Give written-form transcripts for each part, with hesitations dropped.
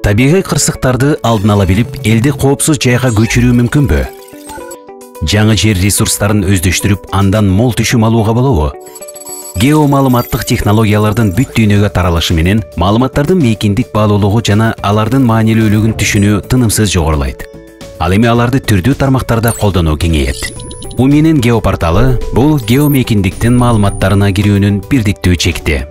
Табигый кырсыктарды алдын ала билип, элди коопсуз жайга көчүрүү мүмкүнбү? Жаңы жер ресурстарын өздөштүрүп, андан мол түшүм алууга болобу? Геомаалыматтык технологиялардын бүт дүйнөгө таралышы менен маалыматтардын мейкиндик баалуулугу жана алардын маанилүүлүгүн түшүнүү тынымсыз жогорулайт. Ал эми аларды түрдүү тармактарда колдонуу кеңейет. Уменен геопорталы бул геомейкиндиктин маалыматтарына кирүүнүн бирдиктүү чекти.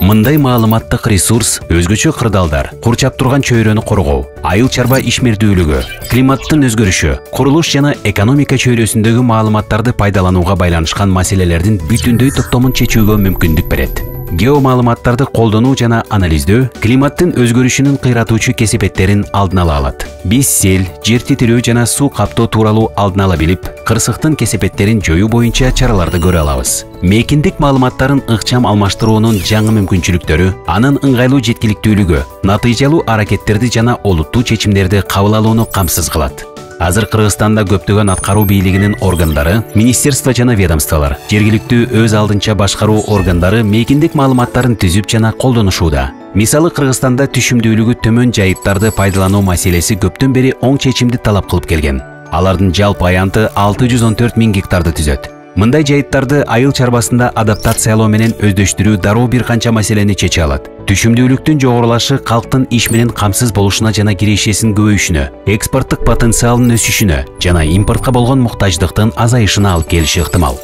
Мындай маалыматтык ресурс өзгөчө кырдаалдар, курчап турган чөйрөнү коргоо, айыл чарба ишмердүүлүгү, климаттын өзгөрүшү, курулуш жана экономика чөйрөсүндөгү маалыматтарды пайдаланууга байланышкан маселелердин бүтүндөй топтомун чечүүгө мүмкүндүк берет. Геомаалыматтарды колдонуу жана анализдөө климаттын өзгөрүшүнүн кыйратуучу кесепеттерин алдын ала алат. Биз сел, жер титирөө жана суу каптоо тууралуу алдын ала билип, кырсыктын кесепеттерин жоюу боюнча чараларды көрө алабыз. Мейкиндик маалыматтарын ыкчам алмаштыруунун жаңы мүмкүнчүлүктөрү, анын ыңгайлуу жеткиликтүүлүгү, натыйжалуу аракеттерди жана олуттуу чечимдерди кабыл алууну камсыз кылат. Азыр Кыргызстанда көптөгөн аткаруу бийлигинин органдары, министерство жана ведомстволор, жергиликтүү өз алдынча башкаруу органдары мейкиндик маалыматтарын түзүп жана колдонушууда. Мисалы, Кыргызстанда түшүмдүүлүгү төмөн жайыттарды пайдалануу маселеси көптөн бери оң чечимди талап кылып келген. Алардын жалпы аянты 614 000 гектарды түзөт. Мындай жайыттарды айыл чарбасында адаптациялоо менен өздөштүрүү дароо бир канча маселени чече алат. Түшүмдүүлүктүн жогорулашы калктын иш менен камсыз болушуна жана кирешесин көбөйүшүнө, экспорттук потенциалынын өсүшүнө жана импортко болгон муктаждыктын азайышына алып келиши ыктымал.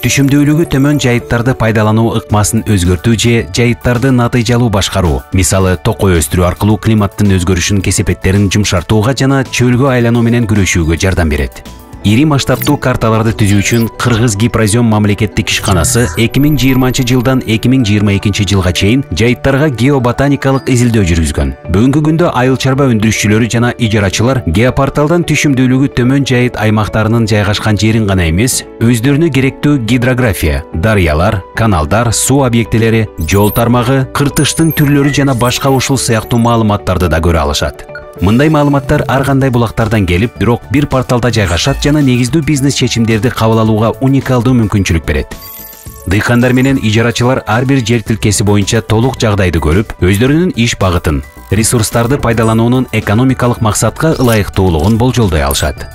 Түшүмдүүлүгү төмөн жайыттарды пайдалануу ыкмасын өзгөртүү же жайыттарды натыйжалуу башкаруу, мисалы токой өстүрүү аркылуу климаттын өзгөрүшүн кесепеттерин жумшартууга жана чөлгө айлануу менен күрөшүүгө жардам берет. Ири масштабтуу карталарды түзүү үчүн Кыргыз Гипрозем мамлекеттик ишканасы 2020 жылдан 2022 жылга чейин жайыттарга геоботаникалык изилдөө жүргүзгөн. Бүгүнкү күндө айыл чарба өндүрүшчүлөрү жана ижарачылар геопорталдан түшүмдүүлүгү төмөн жайыт аймактарынын жайгашкан жерин гана эмес, өздөрүнө керектүү гидрография, дарыялар, каналдар, суу объектилери, жол тармагы, кыртыштын түрлөрү жана башка ушул сыяктуу маалыматтарды да көрө алышат. Мындай маалыматтар ар кандай булактардан келип, бирок бир порталда жайгашат жана негиздүү бизнес чечимдерди кабыл алууга уникалдуу мүмкүнчүлүк берет. Дыйкандар менен ижарачылар ар бир жер тилкеси боюнча толук жагдайды көрүп, өздөрүнүн иш багытын, ресурстарды пайдалануунун экономикалык максатка ылайыктуулугун болжолдой алышат.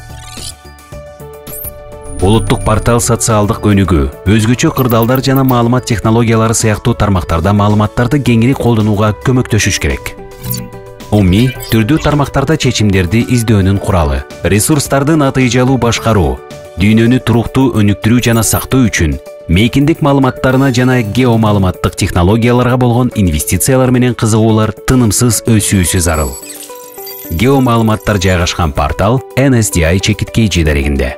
Улуттук портал социалдык өнүгүү, өзгөчө кырдаалдар жана маалымат технологиялары сыяктуу тармактарда маалыматтарды кеңири колдонууга көмөктөшүш керек. УМИ түрдүү тармактарда чечимдерди издөөнүн куралы, ресурстарды натыйжалуу башкаруу, дүйнөнү туруктуу өнүктүрүү жана сактоо үчүн мейкиндик маалыматтарына жана геомаалыматтык технологияларга болгон инвестициялар менен кызыгуулар тынымсыз өсүүсү зарыл. Геомаалыматтар жайгашкан портал NSDI чекиткей дарегинде.